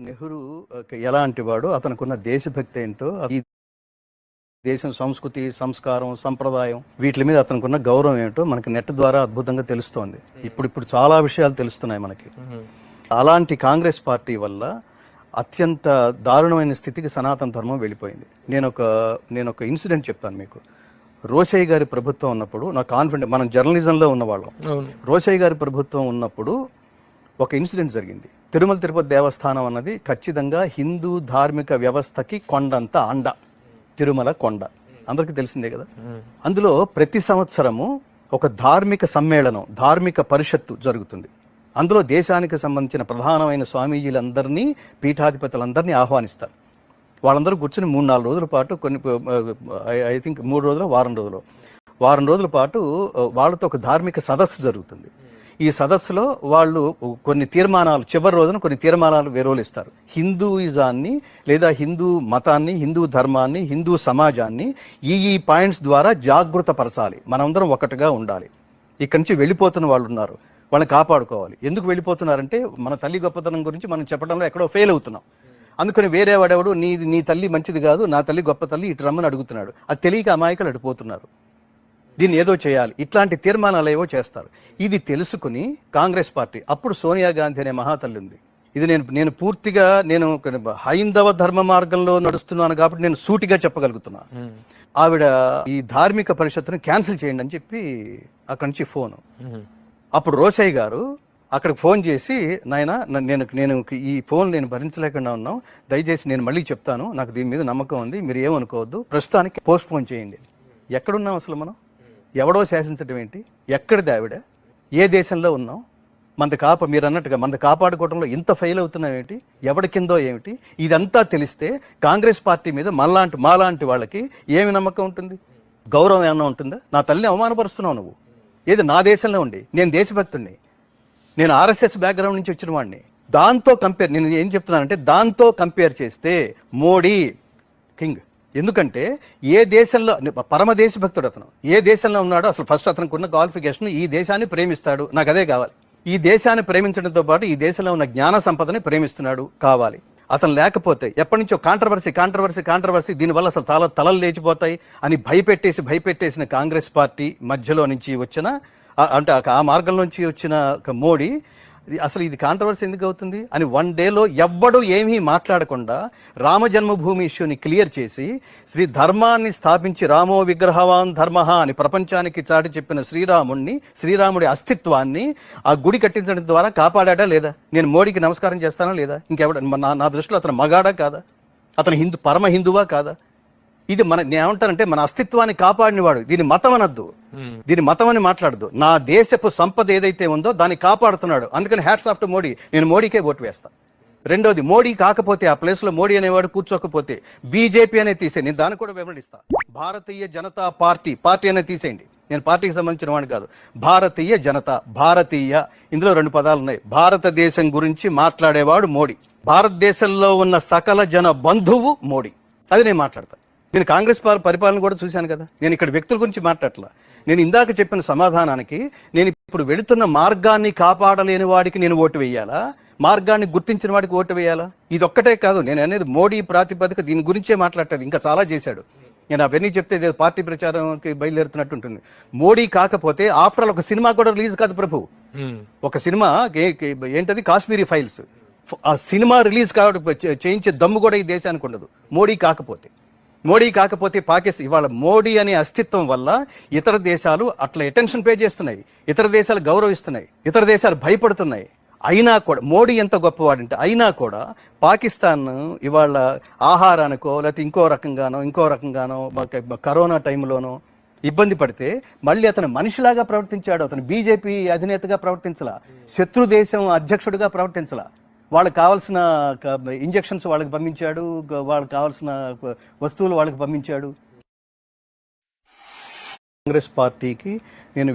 నెహ్రూ ఎలాంటి వాడు, అతనుకున్న దేశభక్తి ఏంటో, ఈ దేశం సంస్కృతి, సంస్కారం, సంప్రదాయం వీటి మీద అతనుకున్న గౌరవం ఏంటో మనకి నెట్ ద్వారా అద్భుతంగా తెలుస్తోంది. ఇప్పుడు చాలా విషయాలు తెలుస్తున్నాయి మనకి. అలాంటి కాంగ్రెస్ పార్టీ వల్ల అత్యంత దారుణమైన స్థితికి సనాతన ధర్మం వెళ్ళిపోయింది. నేను ఒక ఇన్సిడెంట్ చెప్తాను మీకు. రోషయ్య గారి ప్రభుత్వం ఉన్నప్పుడు నాకు కాన్ఫిడెంట్, మనం జర్నలిజంలో ఉన్నవాళ్ళం. రోషయ్య గారి ప్రభుత్వం ఉన్నప్పుడు ఒక ఇన్సిడెంట్ జరిగింది. తిరుమల తిరుపతి దేవస్థానం అన్నది ఖచ్చితంగా హిందూ ధార్మిక వ్యవస్థకి కొండంత అండ. తిరుమల కొండ అందరికీ తెలిసిందే కదా. అందులో ప్రతి సంవత్సరము ఒక ధార్మిక సమ్మేళనం, ధార్మిక పరిషత్తు జరుగుతుంది. అందులో దేశానికి సంబంధించిన ప్రధానమైన స్వామీజీలందరినీ, పీఠాధిపతులందరినీ ఆహ్వానిస్తారు. వాళ్ళందరూ కూర్చొని 3-4 రోజుల పాటు, ఐ థింక్ 3 రోజులు, వారం రోజుల పాటు వాళ్ళతో ఒక ధార్మిక సదస్సు జరుగుతుంది. ఈ సదస్సులో వాళ్ళు కొన్ని తీర్మానాలు, చివరి రోజున కొన్ని తీర్మానాలు విరోలిస్తారు. హిందూయిజాన్ని లేదా హిందూ మతాన్ని, హిందూ ధర్మాన్ని, హిందూ సమాజాన్ని ఈ పాయింట్స్ ద్వారా జాగృత పరచాలి, మనందరం ఒకటిగా ఉండాలి. ఇక్కడి నుంచి వెళ్ళిపోతున్న వాళ్ళు ఉన్నారు, వాళ్ళని కాపాడుకోవాలి. ఎందుకు వెళ్ళిపోతున్నారంటే మన తల్లి గొప్పతనం గురించి మనం చెప్పడంలో ఎక్కడో ఫెయిల్ అవుతున్నాం. అందుకని వేరే వాడెవడు నీ తల్లి మంచిది కాదు, నా తల్లి గొప్ప తల్లి, ఇటు రమ్మని అడుగుతున్నాడు. అది తెలియక అమాయకులు అడిపోతున్నారు. దీన్ని ఏదో చేయాలి, ఇట్లాంటి తీర్మానాలు ఏవో చేస్తారు. ఇది తెలుసుకుని కాంగ్రెస్ పార్టీ, అప్పుడు సోనియా గాంధీ అనే మహాతల్లి ఉంది. ఇది నేను పూర్తిగా హైందవ ధర్మ మార్గంలో నడుస్తున్నాను కాబట్టి నేను సూటిగా చెప్పగలుగుతున్నాను. ఆవిడ ఈ ధార్మిక పరిషత్తును క్యాన్సిల్ చేయండి అని చెప్పి అక్కడి నుంచి ఫోను. అప్పుడు రోషయ్య గారు అక్కడికి ఫోన్ చేసి, నాయన నేను ఈ ఫోన్ నేను భరించలేకుండా ఉన్నాం, దయచేసి నేను మళ్ళీ చెప్తాను, నాకు దీని మీద నమ్మకం ఉంది, మీరు ఏమనుకోవద్దు, ప్రస్తుతానికి పోస్ట్ పోన్ చేయండి. ఎక్కడున్నాం అసలు మనం? ఎవడో శాసించడం ఏంటి? ఎక్కడిది ఆవిడ? ఏ దేశంలో ఉన్నాం? మీరు అన్నట్టుగా మంద కాపాడుకోవడంలో ఇంత ఫెయిల్ అవుతున్నాం ఏంటి? ఎవడి కిందో ఏమిటి? ఇదంతా తెలిస్తే కాంగ్రెస్ పార్టీ మీద మాలాంటి వాళ్ళకి ఏమి నమ్మకం ఉంటుంది? గౌరవం ఏమన్నా ఉంటుందా? నా తల్లిని అవమానపరుస్తున్నావు నువ్వు. ఏది నా దేశంలో ఉండి, నేను దేశభక్తుడిని, నేను ఆర్ఎస్ఎస్ బ్యాక్గ్రౌండ్ నుంచి వచ్చిన వాడిని. నేను ఏం చెప్తున్నానంటే, దాంతో కంపేర్ చేస్తే మోడీ కింగ్. ఎందుకంటే ఏ దేశంలో పరమ దేశభక్తుడు అతను, ఏ దేశంలో ఉన్నాడో అసలు ఫస్ట్ అతనికి ఉన్న క్వాలిఫికేషన్ ఈ దేశాన్ని ప్రేమిస్తాడు, నాకు అదే కావాలి. ఈ దేశాన్ని ప్రేమించడంతో పాటు ఈ దేశంలో ఉన్న జ్ఞాన సంపదని ప్రేమిస్తున్నాడు కావాలి. అతను లేకపోతే ఎప్పటి నుంచో కాంట్రవర్సీ, దీనివల్ల అసలు తలలు లేచిపోతాయి అని భయపెట్టేసిన కాంగ్రెస్ పార్టీ మధ్యలో నుంచి వచ్చిన, అంటే ఆ మార్గం నుంచి వచ్చిన మోడీ అసలు ఇది కాంట్రవర్సీ ఎందుకు అవుతుంది అని 1 డేలో ఎవ్వడూ ఏమీ మాట్లాడకుండా రామ జన్మభూమి ఇష్యూని క్లియర్ చేసి, ధర్మాన్ని స్థాపించి రామో విగ్రహవాన్ ధర్మ అని ప్రపంచానికి చాటి చెప్పిన శ్రీరాముడి అస్తిత్వాన్ని ఆ గుడి కట్టించడం ద్వారా కాపాడా లేదా? నేను మోడీకి నమస్కారం చేస్తానా లేదా? ఇంకెవడ నా దృష్టిలో అతను మగాడా కాదా? అతను పరమ హిందువా కాదా? ఇది నేనేమంటానంటే మన అస్తిత్వాన్ని కాపాడినవాడు. దీని మతం అనద్దు, దీని మతం అని మాట్లాడద్దు. నా దేశపు సంపద ఏదైతే ఉందో దాన్ని కాపాడుతున్నాడు. అందుకని హ్యాట్స్ ఆఫ్ టు మోడీ. నేను మోడీకే ఓటు వేస్తా. రెండోది, మోడీ కాకపోతే, ఆ ప్లేస్ లో మోడీ అనేవాడు కూర్చోకపోతే బీజేపీ అనేది తీసేయండి, నేను దాన్ని కూడా వివరణిస్తా. భారతీయ జనతా పార్టీ అనేది తీసేయండి. నేను పార్టీకి సంబంధించిన వాడిని కాదు. భారతీయ జనతా, భారతీయ, ఇందులో 2 పదాలు ఉన్నాయి. భారతదేశం గురించి మాట్లాడేవాడు మోడీ. భారతదేశంలో ఉన్న సకల జన బంధువు మోడీ. అది నేను మాట్లాడతా. నేను కాంగ్రెస్ పరిపాలన కూడా చూశాను కదా. నేను ఇక్కడ వ్యక్తుల గురించి మాట్లాడట్లా. నేను ఇందాక చెప్పిన సమాధానానికి, నేను ఇప్పుడు వెళుతున్న మార్గాన్ని కాపాడలేని వాడికి నేను ఓటు వేయాలా, మార్గాన్ని గుర్తించిన వాడికి ఓటు వేయాలా? ఇది ఒక్కటే కాదు నేను అనేది. మోడీ ప్రాతిపదిక దీని గురించే మాట్లాడేది. ఇంకా చాలా చేశాడు. నేను అవన్నీ చెప్తే పార్టీ ప్రచారంకి బయలుదేరుతున్నట్టు ఉంటుంది. మోడీ కాకపోతే ఆఫ్టర్ ఆల్ ఒక సినిమా కూడా రిలీజ్ కాదు ప్రభు. ఒక సినిమా ఏంటది, కాశ్మీరీ ఫైల్స్, ఆ సినిమా రిలీజ్ చేయించే దమ్ము కూడా ఈ దేశానికి ఉండదు మోడీ కాకపోతే పాకిస్తాన్. ఇవాళ మోడీ అనే అస్తిత్వం వల్ల ఇతర దేశాలు అట్లా అటెన్షన్ పే చేస్తున్నాయి, ఇతర దేశాలు గౌరవిస్తున్నాయి, ఇతర దేశాలు భయపడుతున్నాయి. అయినా కూడా మోడీ ఎంత గొప్పవాడంటే, అయినా కూడా పాకిస్తాన్ ఇవాళ ఆహారానికో లేకపోతే ఇంకో రకంగానో కరోనా టైంలోనో ఇబ్బంది పడితే మళ్ళీ అతను మనిషిలాగా ప్రవర్తించాడు. అతను బీజేపీ అధినేతగా ప్రవర్తించలా, శత్రు దేశం అధ్యక్షుడిగా ప్రవర్తించలా. వాళ్ళకి కావాల్సిన ఇంజెక్షన్స్ వాళ్ళకి పంపించాడు, వాళ్ళకి కావాల్సిన వస్తువులు వాళ్ళకి పంపించాడు. కాంగ్రెస్ పార్టీకి నేను